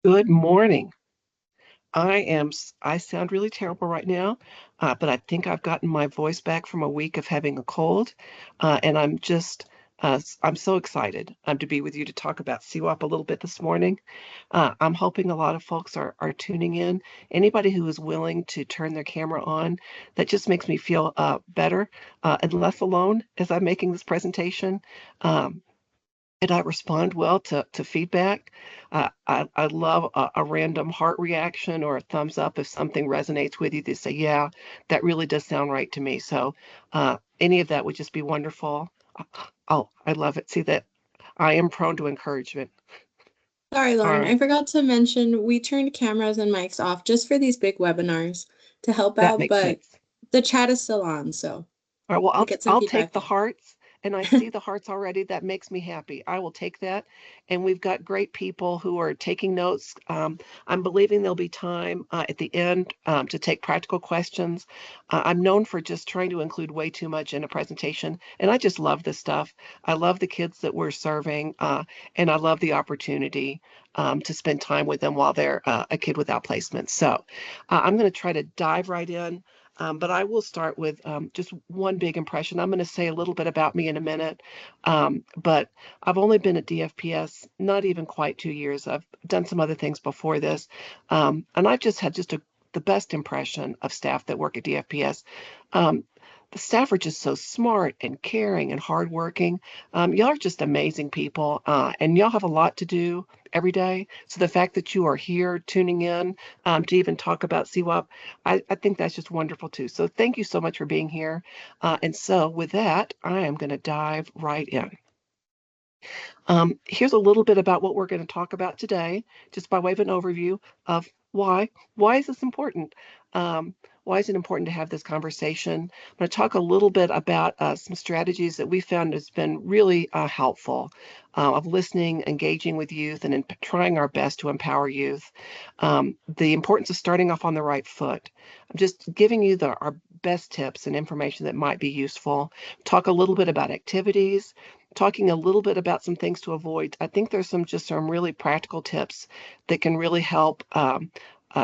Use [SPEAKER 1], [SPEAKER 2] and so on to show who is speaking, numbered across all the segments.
[SPEAKER 1] Good morning. I sound really terrible right now, but I think I've gotten my voice back from a week of having a cold. And I'm so excited to be with you to talk about CWOP a little bit this morning. I'm hoping a lot of folks are tuning in. Anybody who is willing to turn their camera on, that just makes me feel better and less alone as I'm making this presentation. Um, and I respond well to feedback. I love a random heart reaction or a thumbs up if something resonates with you. They say, yeah, that really does sound right to me. So any of that would just be wonderful. Oh, I love it. See that I am prone to encouragement.
[SPEAKER 2] Sorry,
[SPEAKER 1] All
[SPEAKER 2] Lauren,
[SPEAKER 1] right,
[SPEAKER 2] I forgot to mention we turned cameras and mics off just for these big webinars to help
[SPEAKER 1] that
[SPEAKER 2] out,
[SPEAKER 1] makes
[SPEAKER 2] but
[SPEAKER 1] sense.
[SPEAKER 2] the chat is still on, so
[SPEAKER 1] All right, well,
[SPEAKER 2] we'll get some
[SPEAKER 1] I'll take
[SPEAKER 2] feedback
[SPEAKER 1] the
[SPEAKER 2] in.
[SPEAKER 1] hearts, and I see the hearts already. That makes me happy. I will take that. And we've got great people who are taking notes. I'm believing there'll be time at the end to take practical questions. I'm known for just trying to include way too much in a presentation, and I just love this stuff. I love the kids that we're serving, and I love the opportunity to spend time with them while they're a kid without placement. So I'm going to try to dive right in. But I will start with just one big impression. I'm going to say a little bit about me in a minute, but I've only been at DFPS not even quite 2 years. I've done some other things before this, and I've just had the best impression of staff that work at DFPS. Um, the staff are just so smart and caring and hardworking. Y'all are just amazing people, and y'all have a lot to do every day. So the fact that you are here tuning in to even talk about CWOP, I think that's just wonderful too. So thank you so much for being here. And so with that, I am going to dive right in. Here's a little bit about what we're going to talk about today, just by way of an overview of why. Why is this important? Um, why is it important to have this conversation? I'm going to talk a little bit about some strategies that we found has been really helpful of listening, engaging with youth, and trying our best to empower youth. The importance of starting off on the right foot. I'm just giving you our best tips and information that might be useful. Talk a little bit about activities, talking a little bit about some things to avoid. I think there's some really practical tips that can really help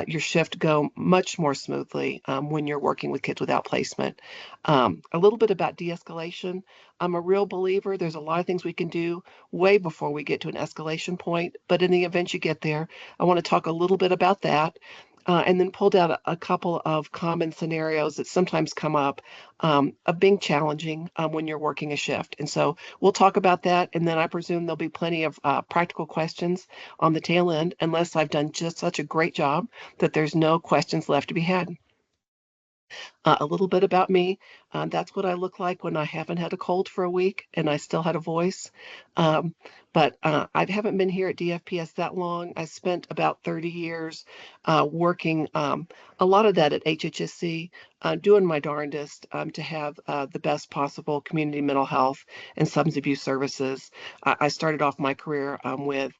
[SPEAKER 1] your shift go much more smoothly when you're working with kids without placement. A little bit about de-escalation. I'm a real believer. There's a lot of things we can do way before we get to an escalation point, but in the event you get there, I want to talk a little bit about that. And then pulled out a couple of common scenarios that sometimes come up of being challenging when you're working a shift. And so we'll talk about that. And then I presume there'll be plenty of practical questions on the tail end, unless I've done just such a great job that there's no questions left to be had. A little bit about me. That's what I look like when I haven't had a cold for a week and I still had a voice. Um, but I haven't been here at DFPS that long. I spent about 30 years working, a lot of that at HHSC, doing my darndest to have the best possible community mental health and substance abuse services. I started off my career with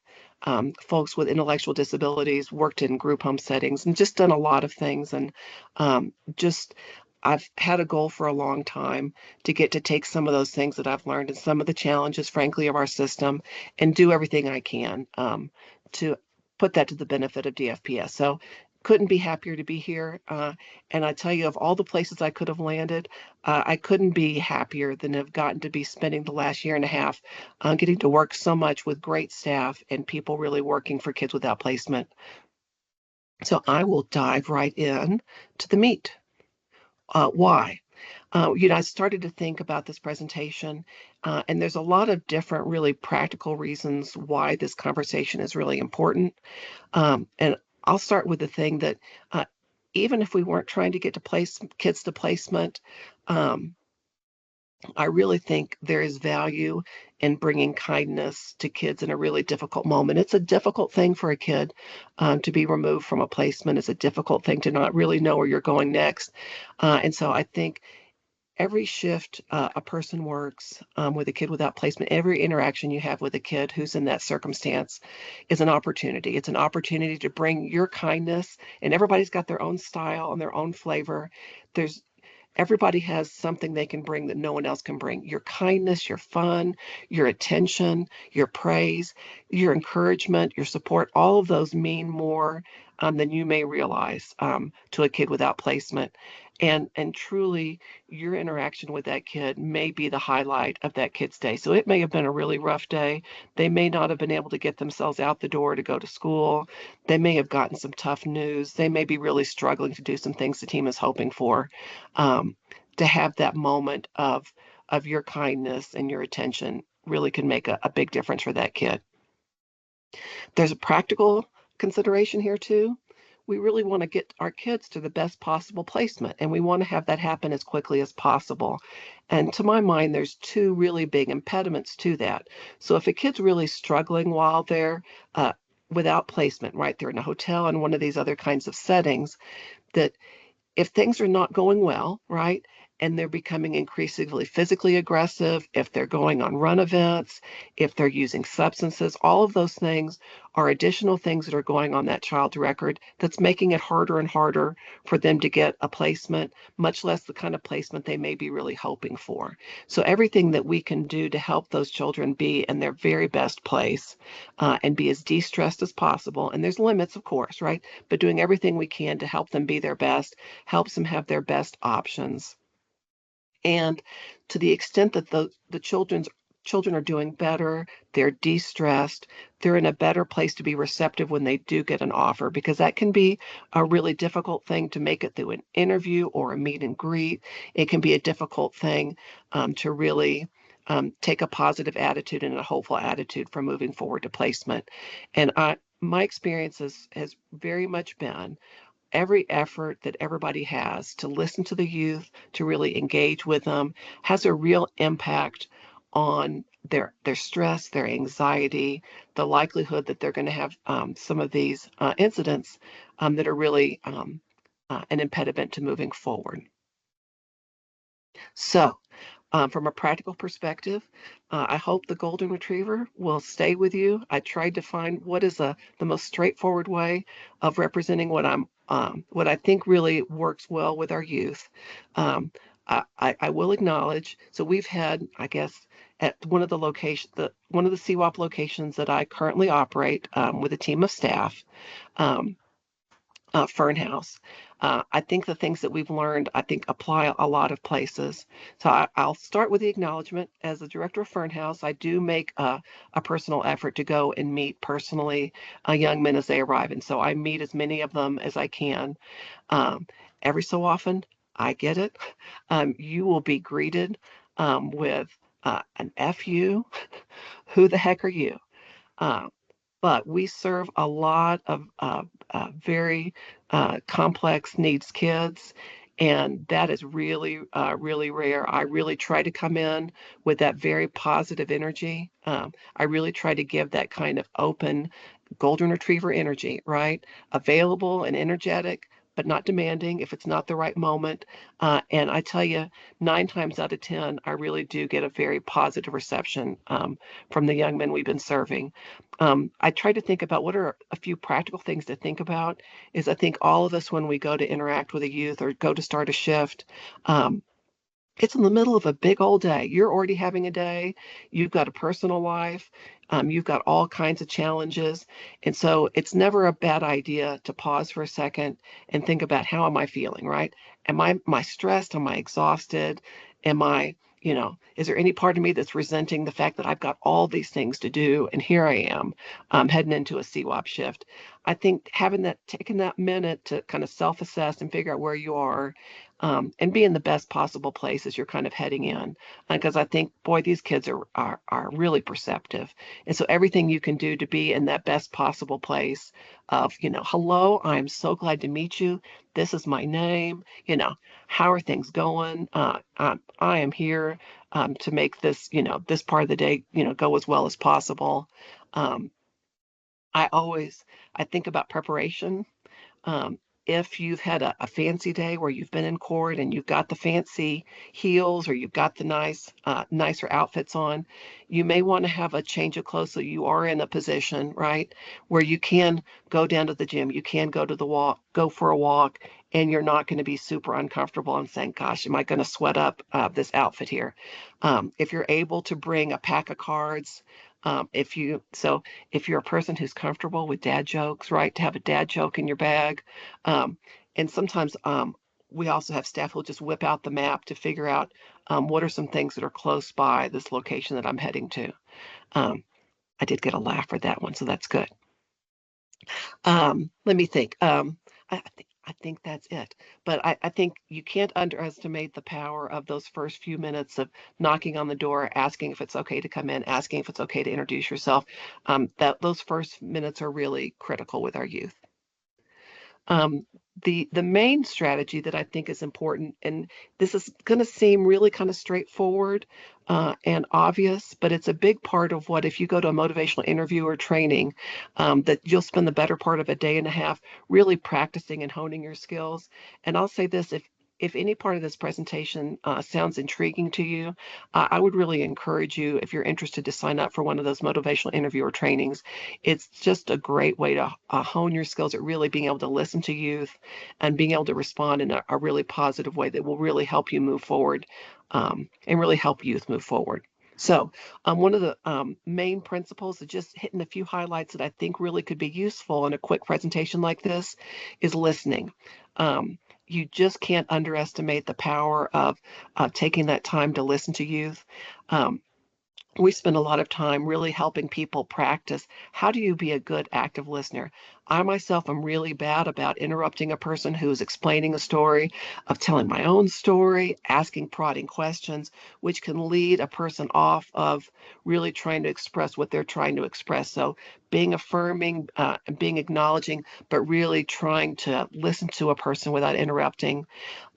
[SPEAKER 1] folks with intellectual disabilities, worked in group home settings, and just done a lot of things. And just I've had a goal for a long time to get to take some of those things that I've learned and some of the challenges, frankly, of our system and do everything I can to put that to the benefit of DFPS. So couldn't be happier to be here. And I tell you, of all the places I could have landed, I couldn't be happier than have gotten to be spending the last year and a half getting to work so much with great staff and people really working for kids without placement. So I will dive right in to the meat. Why? I started to think about this presentation, and there's a lot of different, really practical reasons why this conversation is really important. And I'll start with the thing that even if we weren't trying to get to place kids to placement, um, I really think there is value in bringing kindness to kids in a really difficult moment. It's a difficult thing for a kid to be removed from a placement. It's a difficult thing to not really know where you're going next. And so I think every shift a person works with a kid without placement, every interaction you have with a kid who's in that circumstance is an opportunity. It's an opportunity to bring your kindness, and everybody's got their own style and their own flavor. There's Everybody has something they can bring that no one else can bring. Your kindness, your fun, your attention, your praise, your encouragement, your support, all of those mean more than you may realize to a kid without placement. And truly, your interaction with that kid may be the highlight of that kid's day. So it may have been a really rough day. They may not have been able to get themselves out the door to go to school. They may have gotten some tough news. They may be really struggling to do some things the team is hoping for. Um, to have that moment of your kindness and your attention really can make a big difference for that kid. There's a practical consideration here too. We really want to get our kids to the best possible placement, and we want to have that happen as quickly as possible. And to my mind, there's two really big impediments to that. So if a kid's really struggling while they're without placement, right, they're in a hotel and one of these other kinds of settings, that if things are not going well, right, and they're becoming increasingly physically aggressive, if they're going on run events, if they're using substances, all of those things are additional things that are going on that child's record that's making it harder and harder for them to get a placement, much less the kind of placement they may be really hoping for. So everything that we can do to help those children be in their very best place and be as de-stressed as possible, and there's limits, of course, right? But doing everything we can to help them be their best helps them have their best options. And to the extent that the children are doing better, they're de-stressed, they're in a better place to be receptive when they do get an offer, because that can be a really difficult thing to make it through an interview or a meet and greet. It can be a difficult thing to really take a positive attitude and a hopeful attitude for moving forward to placement. And my experience has very much been every effort that everybody has to listen to the youth, to really engage with them, has a real impact on their stress, their anxiety, the likelihood that they're going to have some of these incidents that are really an impediment to moving forward. So, from a practical perspective, I hope the golden retriever will stay with you. I tried to find what is the most straightforward way of representing what I think really works well with our youth. Um, I will acknowledge. So we've had, I guess, at one of the one of the CWOP locations that I currently operate with a team of staff. Um, Fern House. I think the things that we've learned, I think, apply a lot of places. So I'll start with the acknowledgement. As the director of Fern House, I do make a personal effort to go and meet personally young men as they arrive. And so I meet as many of them as I can. Um, every so often, I get it. You will be greeted with an FU. Who the heck are you? Um, but we serve a lot of very complex needs kids, and that is really, really rare. I really try to come in with that very positive energy. I really try to give that kind of open golden retriever energy, right? Available and energetic, but not demanding if it's not the right moment. And I tell you, 9 times out of 10, I really do get a very positive reception from the young men we've been serving. I try to think about what are a few practical things to think about. Is I think all of us, when we go to interact with a youth or go to start a shift, um, it's in the middle of a big old day. You're already having a day. You've got a personal life. You've got all kinds of challenges. And so it's never a bad idea to pause for a second and think about, how am I feeling, right? Am I stressed? Am I exhausted? Am I, is there any part of me that's resenting the fact that I've got all these things to do and here I am heading into a CWOP shift? I think taking that minute to kind of self-assess and figure out where you are and be in the best possible place as you're kind of heading in. Because I think, boy, these kids are really perceptive. And so everything you can do to be in that best possible place of, hello, I'm so glad to meet you. This is my name. How are things going? I am here to make this, this part of the day, go as well as possible. Um, I think about preparation. um, if you've had a fancy day where you've been in court and you've got the fancy heels or you've got the nicer outfits on, you may want to have a change of clothes so you are in a position, right, where you can go down to the gym, you can go for a walk, and you're not going to be super uncomfortable and saying, gosh, am I going to sweat up this outfit here? If you're able to bring a pack of cards, if you're a person who's comfortable with dad jokes, right, to have a dad joke in your bag. And sometimes we also have staff who'll just whip out the map to figure out what are some things that are close by this location that I'm heading to. Um, I did get a laugh for that one, so that's good. Let me think. I think that's it. But I think you can't underestimate the power of those first few minutes of knocking on the door, asking if it's okay to come in, asking if it's okay to introduce yourself. That those first minutes are really critical with our youth. Um, the main strategy that I think is important, and this is going to seem really kind of straightforward and obvious, but it's a big part of what if you go to a motivational interview or training, that you'll spend the better part of a day and a half really practicing and honing your skills. And I'll say this, if any part of this presentation sounds intriguing to you, I would really encourage you, if you're interested, to sign up for one of those motivational interview or trainings. It's just a great way to hone your skills at really being able to listen to youth and being able to respond in a really positive way that will really help you move forward and really help youth move forward. So one of the main principles of just hitting a few highlights that I think really could be useful in a quick presentation like this is listening. You just can't underestimate the power of taking that time to listen to youth. We spend a lot of time really helping people practice how do you be a good active listener. I myself am really bad about interrupting a person who's explaining a story, of telling my own story, asking prodding questions, which can lead a person off of really trying to express what they're trying to express. So being affirming, being acknowledging, but really trying to listen to a person without interrupting.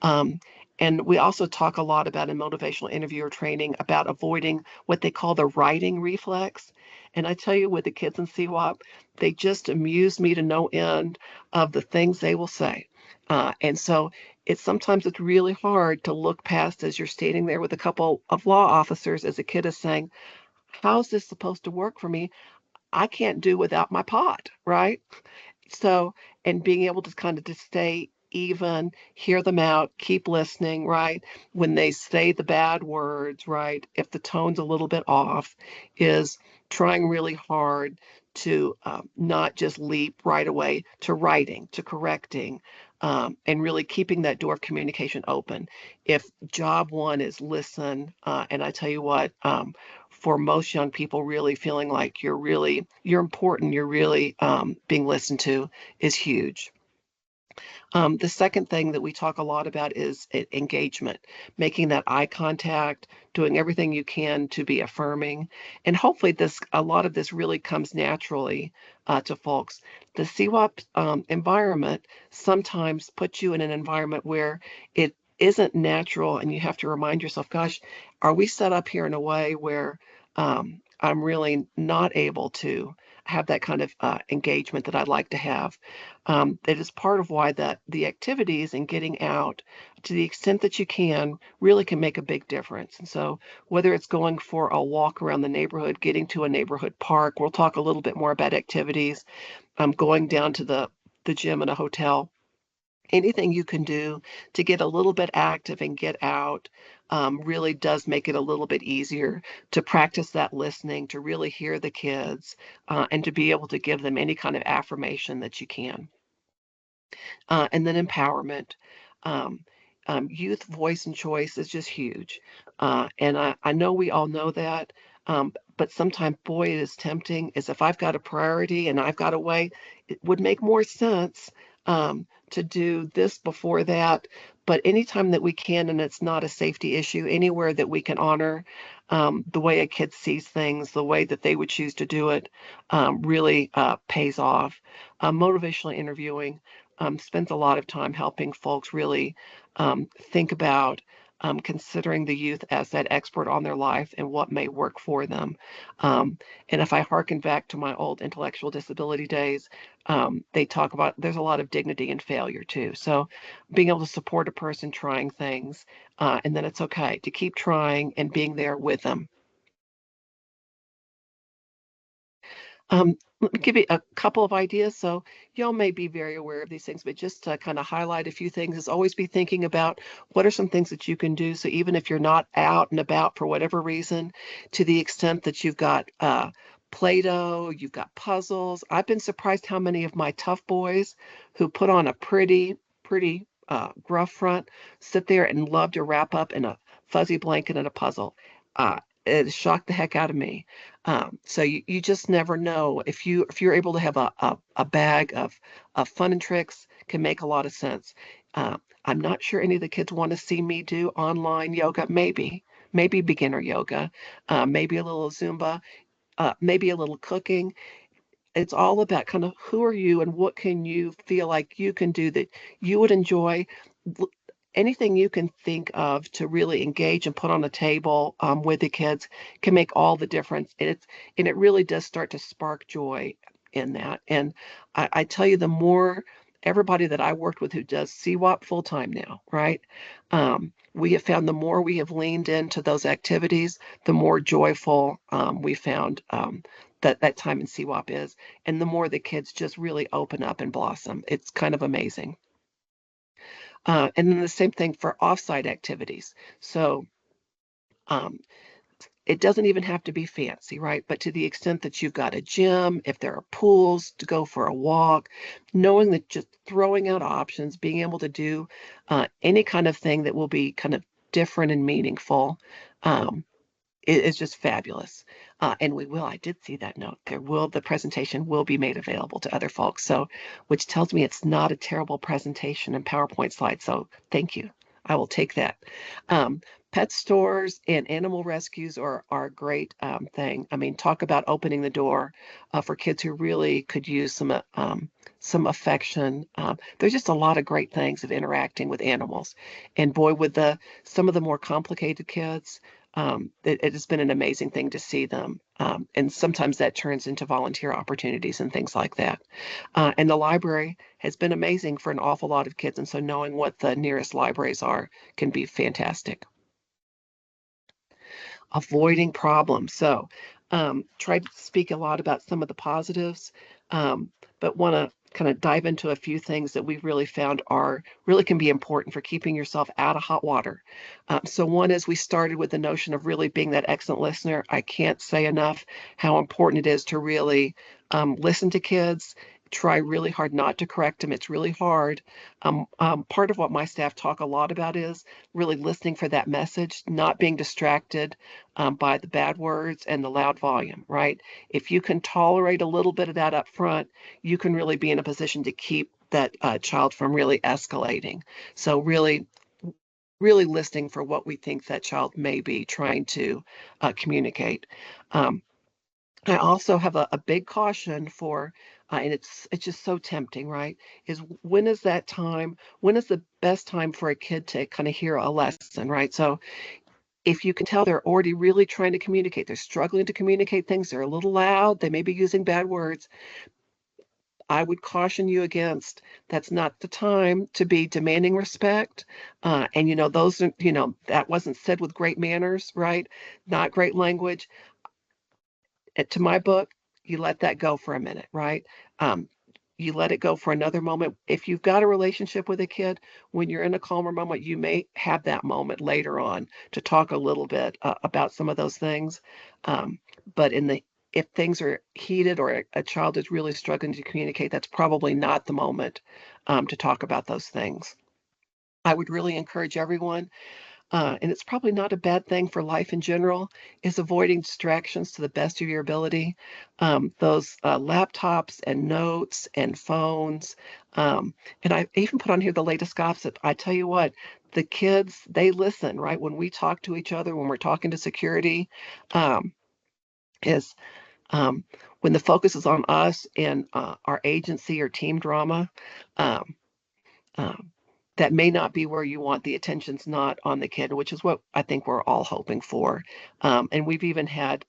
[SPEAKER 1] um, and we also talk a lot about in motivational interviewer training about avoiding what they call the writing reflex. And I tell you, with the kids in CWOP, they just amuse me to no end of the things they will say. And so sometimes it's really hard to look past as you're standing there with a couple of law officers as a kid is saying, how's this supposed to work for me? I can't do without my pot, right? So, and being able to kind of just stay even, hear them out, keep listening, right? When they say the bad words, right? If the tone's a little bit off, is trying really hard to not just leap right away to writing, to correcting, and really keeping that door of communication open. If job one is listen, and I tell you what, for most young people, really feeling like you're important, you're really being listened to is huge. The second thing that we talk a lot about is engagement, making that eye contact, doing everything you can to be affirming. And hopefully a lot of this really comes naturally to folks. The CWOP environment sometimes puts you in an environment where it isn't natural and you have to remind yourself, gosh, are we set up here in a way where I'm really not able to have that kind of engagement that I'd like to have. It is part of why that the activities and getting out to the extent that you can really can make a big difference. And so whether it's going for a walk around the neighborhood, getting to a neighborhood park, we'll talk a little bit more about activities, going down to the gym in a hotel, anything you can do to get a little bit active and get out really does make it a little bit easier to practice that listening, to really hear the kids, and to be able to give them any kind of affirmation that you can. And then empowerment. Um, Youth voice and choice is just huge. And I know we all know that. But sometimes, boy, it is tempting. Is if I've got a priority and I've got a way, it would make more sense to do this before that. But anytime that we can, and it's not a safety issue, anywhere that we can honor the way a kid sees things, the way that they would choose to do it, really pays off. Motivational interviewing spends a lot of time helping folks really think about considering the youth as that expert on their life and what may work for them. And if I hearken back to my old intellectual disability days, they talk about there's a lot of dignity in failure too. So being able to support a person trying things, and then it's okay to keep trying and being there with them. Let me give you a couple of ideas. So y'all may be very aware of these things, but just to kind of highlight a few things is always be thinking about what are some things that you can do. So even if you're not out and about for whatever reason, to the extent that you've got Play-Doh, you've got puzzles. I've been surprised how many of my tough boys who put on a pretty gruff front sit there and love to wrap up in a fuzzy blanket and a puzzle. It shocked the heck out of me. So you just never know if you're able to have a bag of fun and tricks can make a lot of sense. I'm not sure any of the kids want to see me do online yoga. Maybe beginner yoga, maybe a little Zumba, maybe a little cooking. It's all about kind of who are you and what can you feel like you can do that you would enjoy. Anything you can think of to really engage and put on the table with the kids can make all the difference. And it really does start to spark joy in that. And I tell you, the more everybody that I worked with who does CWOP full time now, right? We have found the more we have leaned into those activities, the more joyful we found that time in CWOP is, and the more the kids just really open up and blossom. It's kind of amazing. And then the same thing for offsite activities. So um, it doesn't even have to be fancy, right? But to the extent that you've got a gym, if there are pools to go for a walk, knowing that just throwing out options, being able to do any kind of thing that will be kind of different and meaningful, um, is just fabulous. And I did see that note. The presentation will be made available to other folks. So, which tells me it's not a terrible presentation and PowerPoint slide. So thank you. I will take that. Um, Pet stores and animal rescues are a great thing. I mean, talk about opening the door for kids who really could use some affection. There's just a lot of great things of interacting with animals. And boy, with some of the more complicated kids, it has been an amazing thing to see them. And sometimes that turns into volunteer opportunities and things like that. And the library has been amazing for an awful lot of kids. And so knowing what the nearest libraries are can be fantastic. Avoiding problems. So, tried to speak a lot about some of the positives, but want to kind of dive into a few things that we've really found are really can be important for keeping yourself out of hot water. So, one is we started with the notion of really being that excellent listener. I can't say enough how important it is to really listen to kids. Try really hard not to correct them. It's really hard. Part of what my staff talk a lot about is really listening for that message, not being distracted by the bad words and the loud volume, right? If you can tolerate a little bit of that up front, you can really be in a position to keep that child from really escalating. So really listening for what we think that child may be trying to communicate. Um, I also have a big caution for, and it's just so tempting, right? Is when is that time? When is the best time for a kid to kind of hear a lesson, right? So if you can tell they're already really trying to communicate, they're struggling to communicate things, they're a little loud, they may be using bad words, I would caution you against that's not the time to be demanding respect. And those are, that wasn't said with great manners, right? Not great language. To my book, you let that go for a minute, right? Um, you let it go for another moment. If you've got a relationship with a kid, when you're in a calmer moment, you may have that moment later on to talk a little bit about some of those things. Um, but if things are heated or a child is really struggling to communicate, that's probably not the moment to talk about those things. I would really encourage everyone, and it's probably not a bad thing for life in general, is avoiding distractions to the best of your ability. Those laptops and notes and phones. And I even put on here the latest gossip. I tell you what, the kids, they listen, right? When we talk to each other, when we're talking to security, um, is um, when the focus is on us and our agency or team drama. Um, um, that may not be where you want the attention's not on the kid, which is what I think we're all hoping for. And we've even had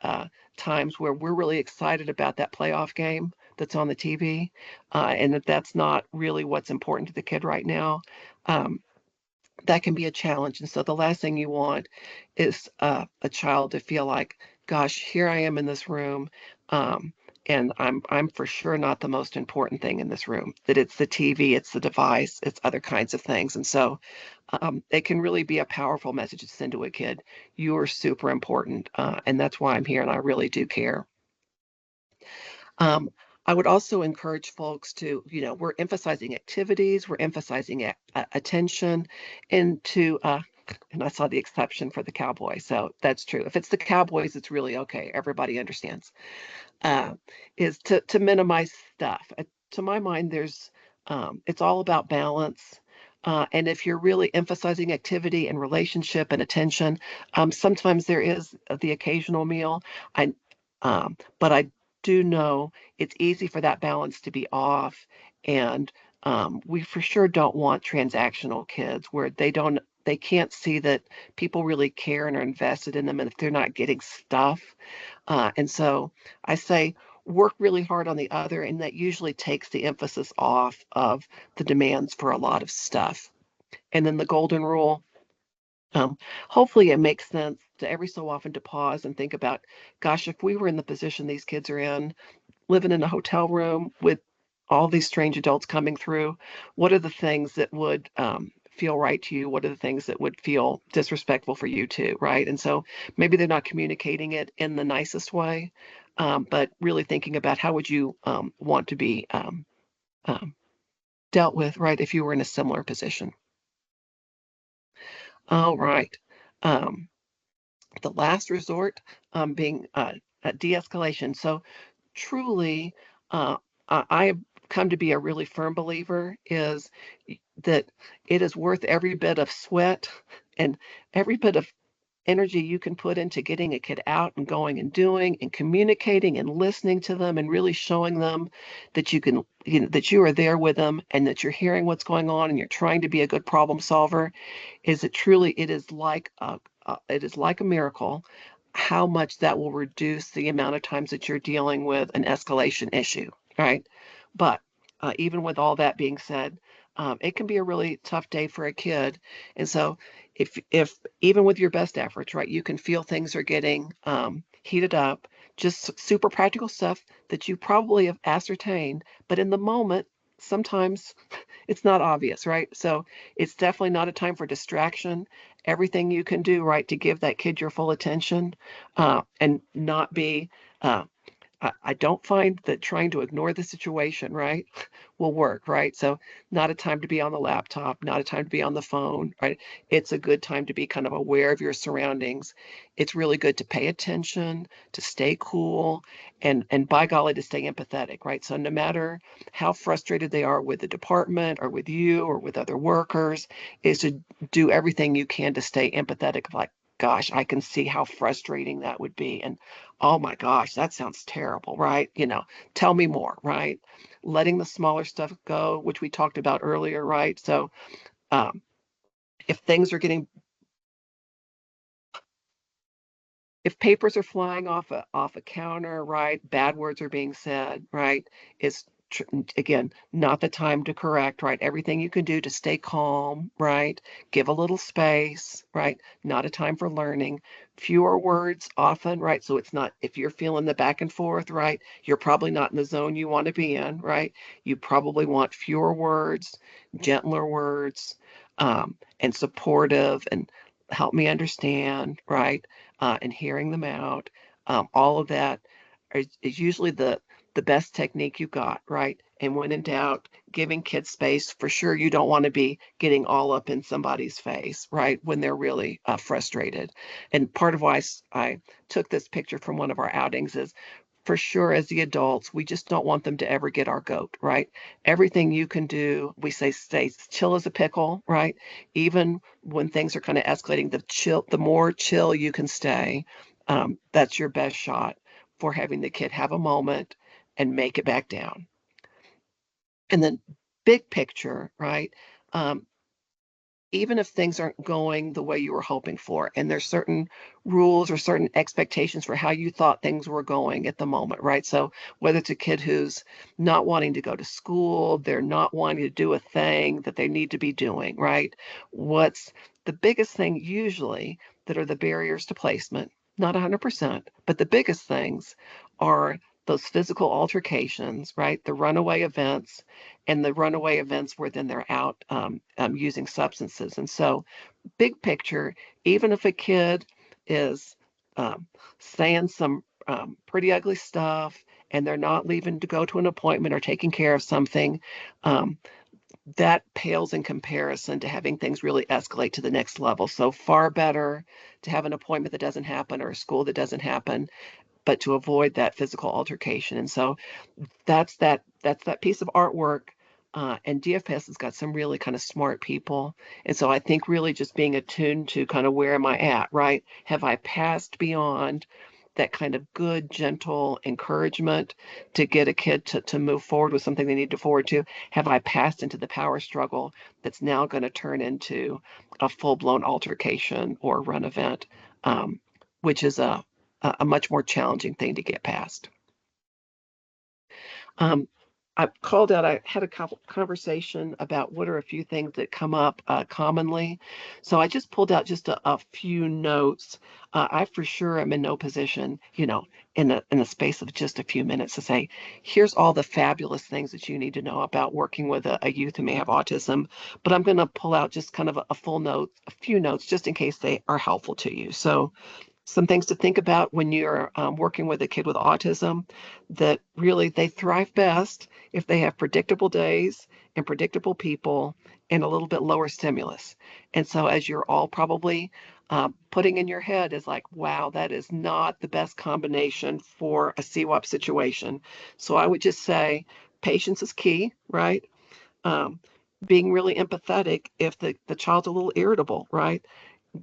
[SPEAKER 1] times where we're really excited about that playoff game that's on the TV, and that's not really what's important to the kid right now. Um, that can be a challenge. And so the last thing you want is a child to feel like, gosh, here I am in this room. Um, And I'm for sure not the most important thing in this room. That it's the TV, it's the device, it's other kinds of things. And so it can really be a powerful message to send to a kid. You are super important, and that's why I'm here, and I really do care. Um, I would also encourage folks to, we're emphasizing activities, we're emphasizing attention, and and I saw the exception for the Cowboys, so that's true. If it's the Cowboys, it's really okay. Everybody understands. Uh, is to minimize stuff. To my mind, it's all about balance. And if you're really emphasizing activity and relationship and attention, sometimes there is the occasional meal. But I do know it's easy for that balance to be off, and we for sure don't want transactional kids where they can't see that people really care and are invested in them, and if they're not getting stuff, and so I say work really hard on the other, and that usually takes the emphasis off of the demands for a lot of stuff. And then the golden rule, um, hopefully it makes sense to every so often to pause and think about, gosh, if we were in the position these kids are in, living in a hotel room with all these strange adults coming through, what are the things that would feel right to you? What are the things that would feel disrespectful for you too, right? And so maybe they're not communicating it in the nicest way, but really thinking about how would you want to be um, dealt with, right, if you were in a similar position. All right. Um, the last resort being de-escalation. So truly, uh, I have come to be a really firm believer is that it is worth every bit of sweat and every bit of energy you can put into getting a kid out and going and doing and communicating and listening to them and really showing them that that you are there with them and that you're hearing what's going on and you're trying to be a good problem solver. Is it truly it is like a miracle how much that will reduce the amount of times that you're dealing with an escalation issue, right? But even with all that being said, it can be a really tough day for a kid. And so if even with your best efforts, right, you can feel things are getting heated up, just super practical stuff that you probably have ascertained, but in the moment, sometimes it's not obvious, right? So it's definitely not a time for distraction. Everything you can do, right, to give that kid your full attention and not be I don't find that trying to ignore the situation, right, will work, right? So, not a time to be on the laptop, not a time to be on the phone, right? It's a good time to be kind of aware of your surroundings. It's really good to pay attention, to stay cool, and by golly, to stay empathetic, right? So, no matter how frustrated they are with the department or with you or with other workers, is to do everything you can to stay empathetic, like, gosh, I can see how frustrating that would be. And oh my gosh, that sounds terrible, right? Tell me more, right? Letting the smaller stuff go, which we talked about earlier, right? So um, if things are getting if papers are flying off a counter, right? Bad words are being said, right? It's again not the time to correct, right? Everything you can do to stay calm, right? Give a little space, right? Not a time for learning. Fewer words often, right? So it's not if you're feeling the back and forth, right? You're probably not in the zone you want to be in, right? You probably want fewer words, gentler words, and supportive and help me understand, right? And hearing them out. All of that is usually the best technique you got, right? And when in doubt, giving kids space for sure. You don't want to be getting all up in somebody's face, right? When they're really frustrated. And part of why I took this picture from one of our outings is for sure as the adults, we just don't want them to ever get our goat, right? Everything you can do, we say stay chill as a pickle, right? Even when things are kind of escalating, the more chill you can stay, that's your best shot for having the kid have a moment and make it back down. And then big picture, right? Um, even if things aren't going the way you were hoping for, and there's certain rules or certain expectations for how you thought things were going at the moment, right? So whether it's a kid who's not wanting to go to school, they're not wanting to do a thing that they need to be doing, right? What's the biggest thing usually that are the barriers to placement? Not 100%, but the biggest things are those physical altercations, right? The runaway events, and the runaway events where then they're out using substances. And so, big picture, even if a kid is um, saying some pretty ugly stuff and they're not leaving to go to an appointment or taking care of something, um, that pales in comparison to having things really escalate to the next level. So far better to have an appointment that doesn't happen or a school that doesn't happen, but to avoid that physical altercation. And so that's that piece of artwork. And DFS has got some really kind of smart people. And so I think really just being attuned to kind of where am I at, right? Have I passed beyond that kind of good, gentle encouragement to get a kid to move forward with something they need to forward to? Have I passed into the power struggle that's now going to turn into a full-blown altercation or run event, which is a much more challenging thing to get past. Um, I called out, I had a conversation about what are a few things that come up commonly. So I just pulled out just a few notes. I for sure am in no position, in a space of just a few minutes to say, here's all the fabulous things that you need to know about working with a youth who may have autism. But I'm going to pull out just kind of a full note, a few notes, just in case they are helpful to you. So some things to think about when you're working with a kid with autism, that really they thrive best if they have predictable days and predictable people and a little bit lower stimulus. And so as you're all probably putting in your head is like, wow, that is not the best combination for a CWOP situation. So I would just say patience is key, right? Um, being really empathetic if the child's a little irritable, right?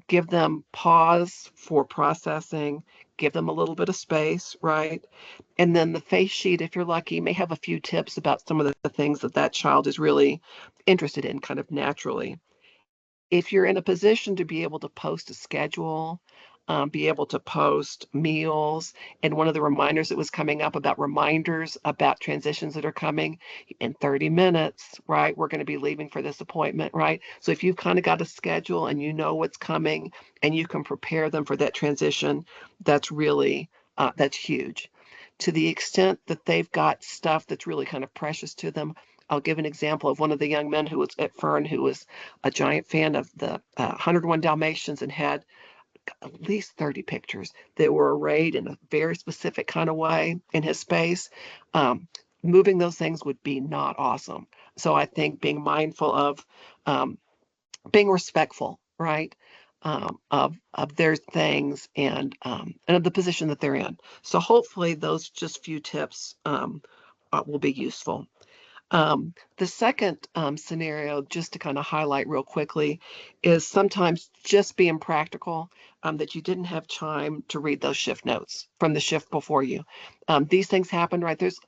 [SPEAKER 1] Give them pause for processing, give them a little bit of space, right? And then the face sheet, if you're lucky, may have a few tips about some of the things that that child is really interested in kind of naturally. If you're in a position to be able to post a schedule, be able to post meals, and one of the reminders that was coming up about reminders about transitions that are coming in 30 minutes, right? We're going to be leaving for this appointment, right? So if you've kind of got a schedule and you know what's coming and you can prepare them for that transition, that's really that's huge. To the extent that they've got stuff that's really kind of precious to them, I'll give an example of one of the young men who was at Fern, who was a giant fan of the 101 Dalmatians and had at least 30 pictures that were arrayed in a very specific kind of way in his space. Um, Moving those things would be not awesome. So I think being mindful of um, being respectful, right? Of their things and of the position that they're in. So hopefully those just few tips will be useful. The second scenario, just to kind of highlight real quickly, is sometimes just being practical, that you didn't have time to read those shift notes from the shift before you. These things happen, right? There's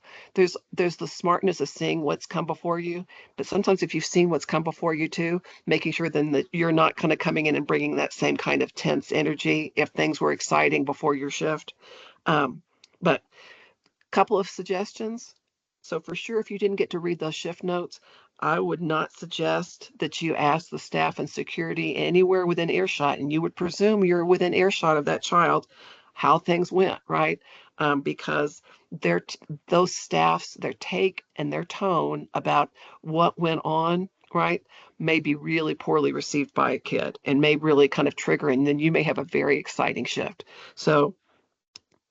[SPEAKER 1] the smartness of seeing what's come before you, but sometimes if you've seen what's come before you too, making sure then that you're not kind of coming in and bringing that same kind of tense energy if things were exciting before your shift. But Couple of suggestions. So for sure, if you didn't get to read those shift notes, I would not suggest that you ask the staff and security anywhere within earshot, and you would presume you're within earshot of that child, how things went, right? Because their those staffs, their take and their tone about what went on, right, may be really poorly received by a kid and may really kind of trigger, and then you may have a very exciting shift. So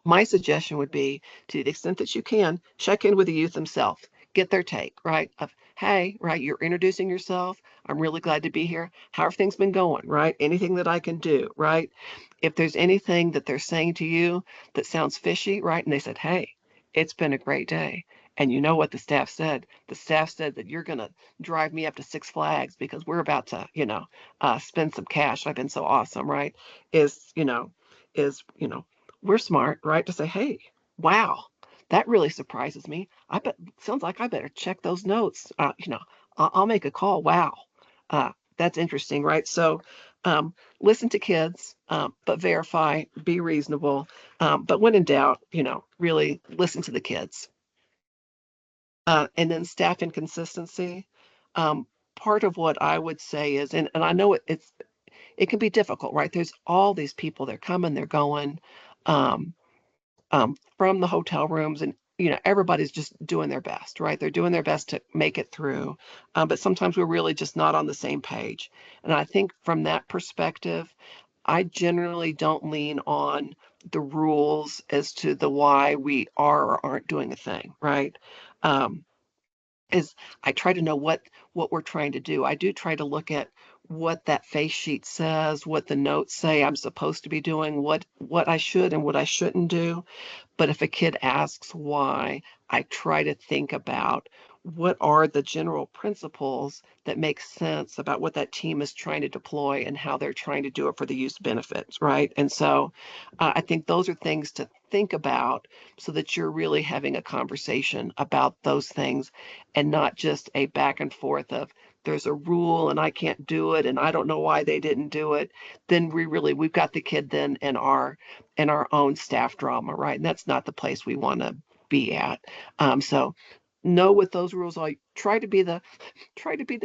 [SPEAKER 1] my suggestion would be, to the extent that you can, check in with the youth themselves, get their take, right? Of, hey, right, you're introducing yourself. I'm really glad to be here. How have things been going, right? Anything that I can do, right? If there's anything that they're saying to you that sounds fishy, right? And they said, hey, it's been a great day. And you know what the staff said? The staff said that you're going to drive me up to Six Flags because we're about to, spend some cash. I've been so awesome, right? Is, you know, is, we're smart, right? To say, hey, wow, that really surprises me. I bet sounds like I better check those notes. I'll make a call. Wow, that's interesting, right? So, listen to kids, but verify, be reasonable. But when in doubt, really listen to the kids. And then staff inconsistency. Part of what I would say is, and I know it can be difficult, right? There's all these people, they're coming, they're going. From the hotel rooms and everybody's just doing their best, right? They're doing their best to make it through. But sometimes we're really just not on the same page. And I think from that perspective, I generally don't lean on the rules as to the why we are or aren't doing a thing, right? Um, is I try to know what we're trying to do. I do try to look at what that face sheet says, what the notes say I'm supposed to be doing, what I should and what I shouldn't do. But if a kid asks why, I try to think about what are the general principles that make sense about what that team is trying to deploy and how they're trying to do it for the youth benefits, right? And so I think those are things to think about so that you're really having a conversation about those things and not just a back and forth of there's a rule and I can't do it and I don't know why they didn't do it. Then we've got the kid then in our own staff drama, right? And that's not the place we want to be at. So know what those rules are. Try to be the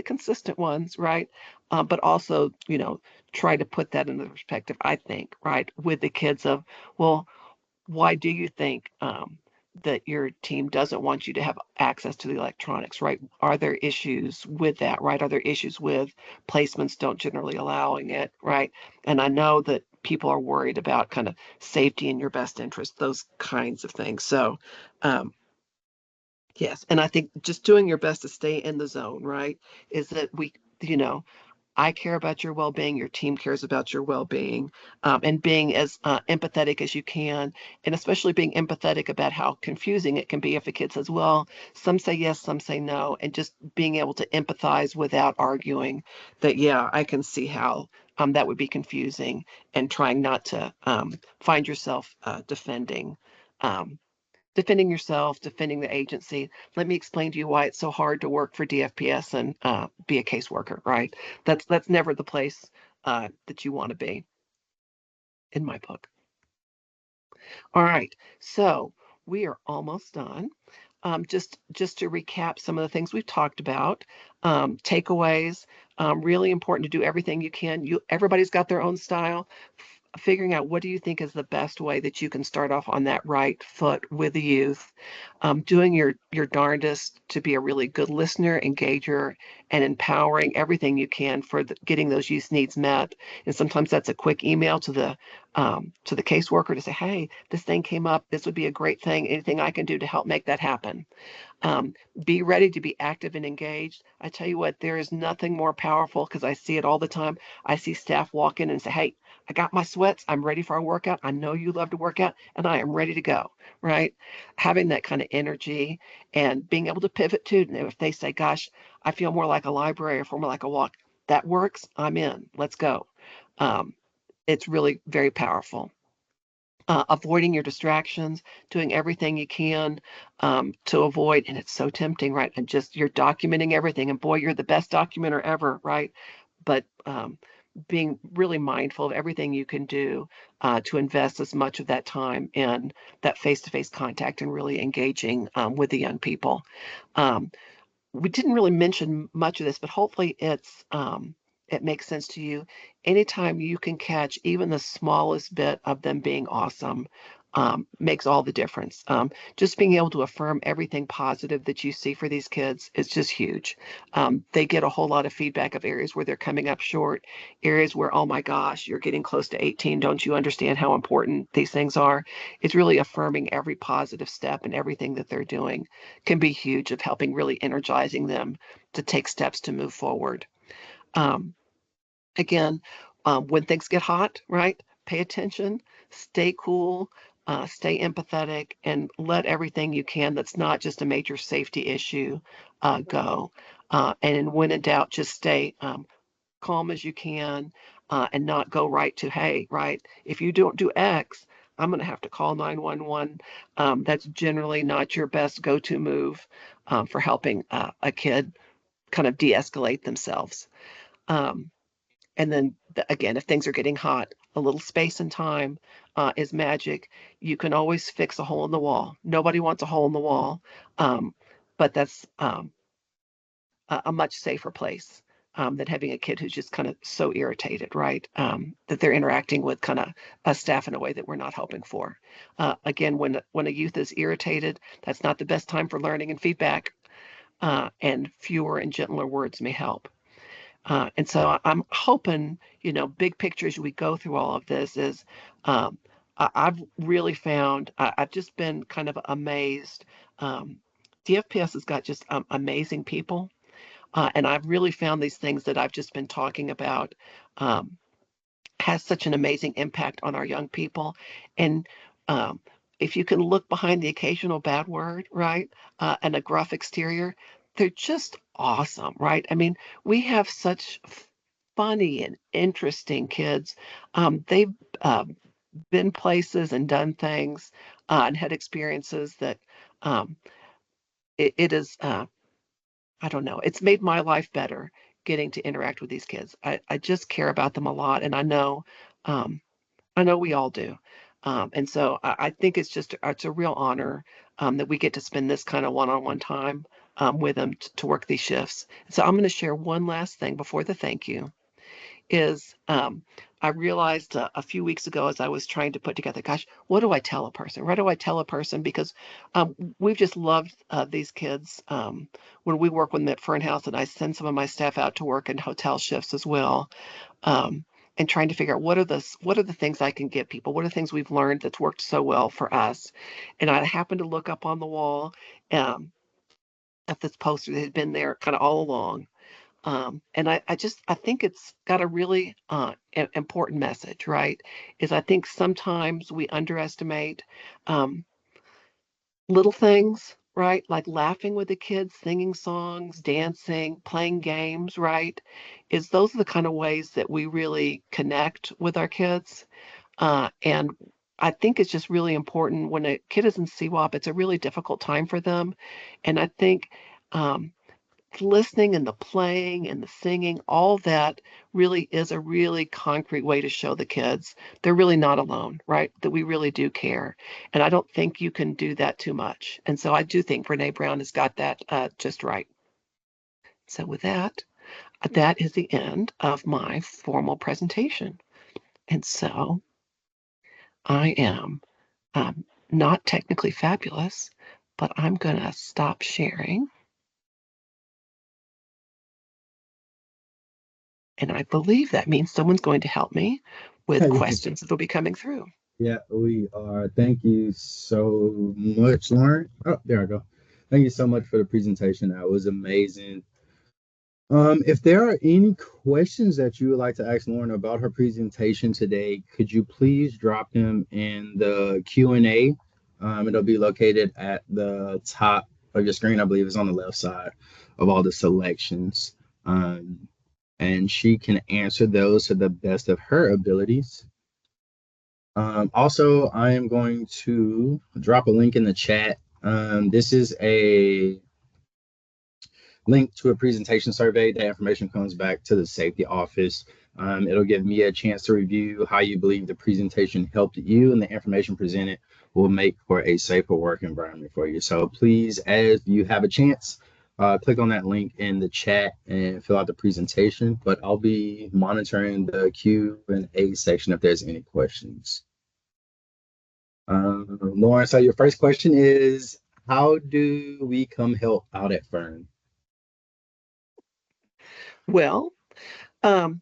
[SPEAKER 1] consistent ones, right? But also, try to put that into perspective. I think, right, with the kids of, well, why do you think that your team doesn't want you to have access to the electronics, right? Are there issues with that, right? Are there issues with placements don't generally allowing it, right? And I know that people are worried about kind of safety and your best interest, those kinds of things. So, um, yes, and I think just doing your best to stay in the zone, right? Is that you know, I care about your well-being, your team cares about your well-being, and being as empathetic as you can, and especially being empathetic about how confusing it can be if a kid says, well, some say yes, some say no, and just being able to empathize without arguing that, yeah, I can see how that would be confusing, and trying not to find yourself um, defending yourself, defending the agency. Let me explain to you why it's so hard to work for DFPS and be a caseworker, right? That's never the place that you want to be, in my book. All right, so we are almost done. Just to recap some of the things we've talked about, takeaways. Really important to do everything you can. Everybody's got their own style. Figuring out what do you think is the best way that you can start off on that right foot with the youth, doing your darndest to be a really good listener, engager, and empowering everything you can for getting those youth needs met. And sometimes that's a quick email to the caseworker to say, hey, this thing came up. This would be a great thing. Anything I can do to help make that happen. Um, be ready to be active and engaged. I tell you what, there is nothing more powerful because I see it all the time. I see staff walk in and say, hey, I got my sweats. I'm ready for our workout. I know you love to work out and I am ready to go, right? Having that kind of energy and being able to pivot too. If they say, gosh, I feel more like a library or more like a walk, that works. I'm in. Let's go. Um, it's really very powerful. Avoiding your distractions, doing everything you can to avoid, and it's so tempting, right? And just you're documenting everything, and boy, you're the best documenter ever, right? But being really mindful of everything you can do to invest as much of that time in that face-to-face contact and really engaging with the young people. Um, we didn't really mention much of this, but hopefully it makes sense to you. Anytime you can catch even the smallest bit of them being awesome, makes all the difference. Just being able to affirm everything positive that you see for these kids is just huge. They get a whole lot of feedback of areas where they're coming up short, areas where, oh my gosh, you're getting close to 18. Don't you understand how important these things are? It's really affirming every positive step and everything that they're doing can be huge of helping really energizing them to take steps to move forward. Um, Again, when things get hot, right? Pay attention, stay cool, stay empathetic, and let everything you can that's not just a major safety issue go. And when in doubt, just stay calm as you can and not go right to, hey, right, if you don't do X, I'm going to have to call 911. That's generally not your best go-to move for helping a kid kind of de-escalate themselves. Um, and then again, if things are getting hot, a little space and time is magic. You can always fix a hole in the wall. Nobody wants a hole in the wall, but that's a much safer place than having a kid who's just kind of so irritated, right? That they're interacting with kind of a staff in a way that we're not hoping for. Again, when a youth is irritated, that's not the best time for learning and feedback, and fewer and gentler words may help. And so I'm hoping, big picture as we go through all of this is, I've really found, I've just been kind of amazed. DFPS has got just amazing people. And I've really found these things that I've just been talking about, um, has such an amazing impact on our young people. And um, if you can look behind the occasional bad word, right, and a gruff exterior, they're just awesome, right? I mean, we have such funny and interesting kids. They've been places and done things, and had experiences that, um, it is, I don't know, it's made my life better getting to interact with these kids. I just care about them a lot, and um, I know we all do. And so I think it's a real honor, that we get to spend this kind of one-on-one time, with them to work these shifts. So I'm going to share one last thing before the thank you is, I realized, a few weeks ago as I was trying to put together, gosh, what do I tell a person? What do I tell a person? Because, we've just loved, these kids, when we work with them at Fern House, and I send some of my staff out to work in hotel shifts as well, um, and trying to figure out what are the things I can give people? What are the things we've learned that's worked so well for us? And I happened to look up on the wall, um, at this poster that had been there kind of all along, and I think it's got a really, important message, right? Is I think sometimes we underestimate, um, little things, right? Like laughing with the kids, singing songs, dancing, playing games, right? Is those are the kind of ways that we really connect with our kids. And I think it's just really important when a kid is in CWOP, it's a really difficult time for them. And I think, um, listening and the playing and the singing, all that really is a really concrete way to show the kids they're really not alone, right? That we really do care. And I don't think you can do that too much. And so I do think Brene Brown has got that, just right. So with that, that is the end of my formal presentation. And so I am, not technically fabulous, but I'm going to stop sharing. And I believe that means someone's going to help me with questions that'll be coming through.
[SPEAKER 3] Yeah, we are. Thank you so much, Lauren. Oh, there I go. Thank you so much for the presentation. That was amazing. If there are any questions that you would like to ask Lauren about her presentation today, could you please drop them in the Q&A? It'll be located at the top of your screen. I believe it's on the left side of all the selections. And she can answer those to the best of her abilities. Also, I am going to drop a link in the chat. This is a link to a presentation survey. That information comes back to the safety office. It'll give me a chance to review how you believe the presentation helped you, and the information presented will make for a safer work environment for you. So please, as you have a chance, click on that link in the chat and fill out the presentation. But I'll be monitoring the Q&A section if there's any questions. Lauren, so your first question is, how do we come help out at Fern?
[SPEAKER 1] Well, um,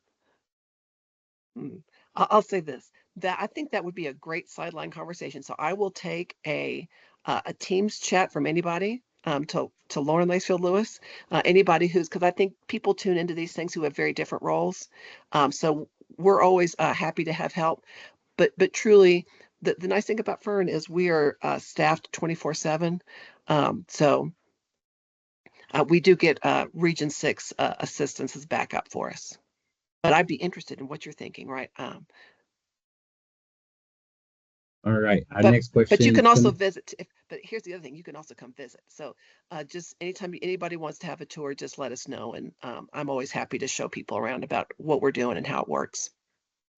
[SPEAKER 1] I'll say this, that I think that would be a great sideline conversation. So I will take a Teams chat from anybody, to Lauren Lacefield Lewis, anybody who's, because I think people tune into these things who have very different roles. So we're always, happy to have help. But truly, the nice thing about Fern is we are, staffed 24/7. So we do get, Region 6, assistance as backup for us. But I'd be interested in what you're thinking, right?
[SPEAKER 3] All right, our
[SPEAKER 1] But
[SPEAKER 3] next
[SPEAKER 1] but you
[SPEAKER 3] question.
[SPEAKER 1] can also visit. But here's the other thing: you can also come visit. So, just anytime anybody wants to have a tour, just let us know, and, I'm always happy to show people around about what we're doing and how it works.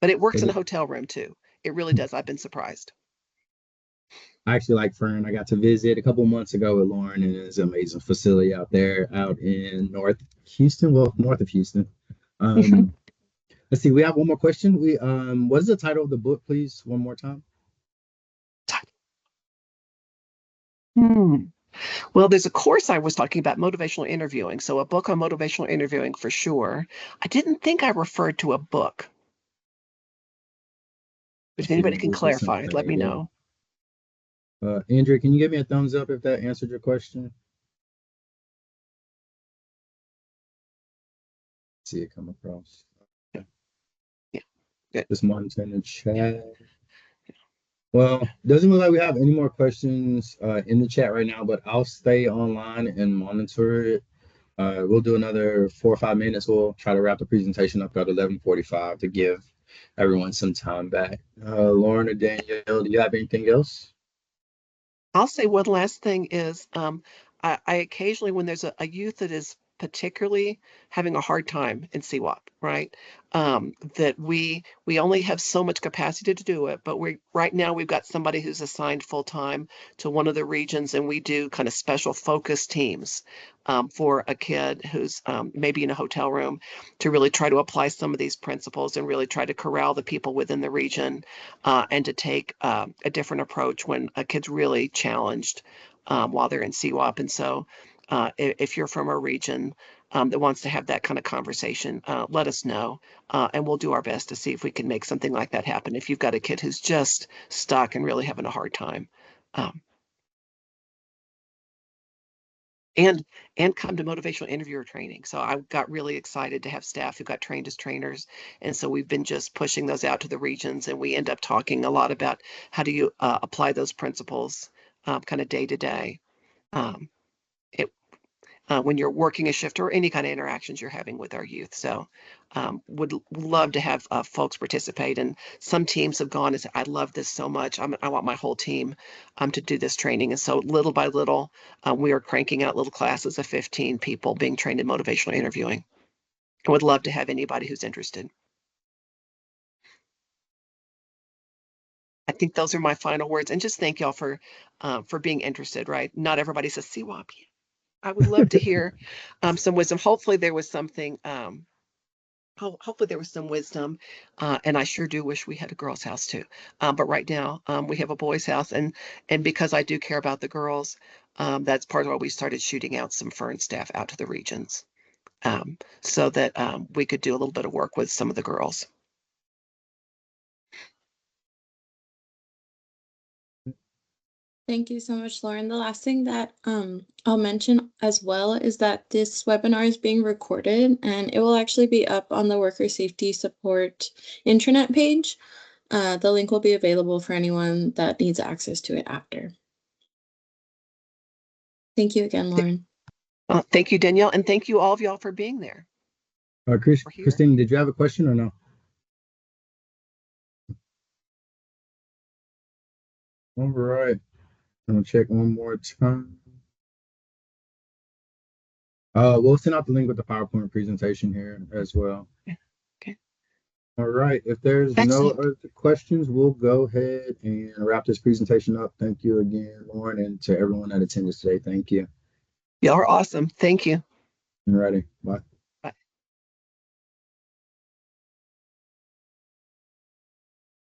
[SPEAKER 1] But it works in a hotel room too. It really does. I've been surprised.
[SPEAKER 3] I actually like Fern. I got to visit a couple months ago with Lauren, and it's an amazing facility out there, out in North Houston. Well, north of Houston. Um, let's see. We have one more question. What is the title of the book, please? One more time.
[SPEAKER 1] Hmm. Well, there's a course I was talking about motivational interviewing, so a book on motivational interviewing for sure. I didn't think I referred to a book, but
[SPEAKER 3] Let's
[SPEAKER 1] if
[SPEAKER 3] see.
[SPEAKER 1] anybody can
[SPEAKER 3] Maybe just
[SPEAKER 1] clarify,
[SPEAKER 3] something
[SPEAKER 1] let me
[SPEAKER 3] again.
[SPEAKER 1] know.
[SPEAKER 3] Andrea, can you give me a thumbs up if that answered your question? See it come across.
[SPEAKER 1] Yeah, yeah, good.
[SPEAKER 3] Just monitor in the chat. Well, doesn't look like we have any more questions in the chat right now, but I'll stay online and monitor it. We'll do another 4 or 5 minutes. We'll try to wrap the presentation up at 11:45 to give everyone some time back. Lauren or Danielle, do you have anything else?
[SPEAKER 1] I'll say one last thing is I occasionally, when there's a youth that is particularly having a hard time in CWOP, right? That we only have so much capacity to do it, but we right now we've got somebody who's assigned full time to one of the regions, and we do kind of special focus teams for a kid who's maybe in a hotel room to really try to apply some of these principles and really try to corral the people within the region and to take a different approach when a kid's really challenged while they're in CWOP. And so if you're from a region that wants to have that kind of conversation, let us know. And we'll do our best to see if we can make something like that happen. If you've got a kid who's just stuck and really having a hard time. Um, and come to motivational interviewer training. So I got really excited to have staff who got trained as trainers, and so we've been just pushing those out to the regions, and we end up talking a lot about how do you apply those principles kind of day to day. Um, it, when you're working a shift or any kind of interactions you're having with our youth. So would love to have folks participate. And some teams have gone and said, I love this so much. I want my whole team to do this training. And so little by little, we are cranking out little classes of 15 people being trained in motivational interviewing. I would love to have anybody who's interested. I think those are my final words. And just thank y'all for being interested, right? Not everybody's a CWOP. I would love to hear some wisdom. Hopefully there was something hopefully there was some wisdom, and I sure do wish we had a girls' house too. But right now, we have a boys' house, and because I do care about the girls, that's part of why we started shooting out some Fern staff out to the regions, so that we could do a little bit of work with some of the girls.
[SPEAKER 2] Thank you so much, Lauren. The last thing that I'll mention as well is that this webinar is being recorded and it will actually be up on the Worker Safety Support intranet page. The link will be available for anyone that needs access to it after. Thank you again, Lauren.
[SPEAKER 1] Thank you, Danielle, and thank you all of y'all for being there.
[SPEAKER 3] Christine, did you have a question or no? All right. I'm gonna check one more time. We'll send out the link with the PowerPoint presentation here as well.
[SPEAKER 1] Okay.
[SPEAKER 3] All right. If there's no other questions, we'll go ahead and wrap this presentation up. Thank you again, Lauren, and to everyone that attended today. Thank you.
[SPEAKER 1] Y'all are awesome. Thank you.
[SPEAKER 3] All righty. Bye.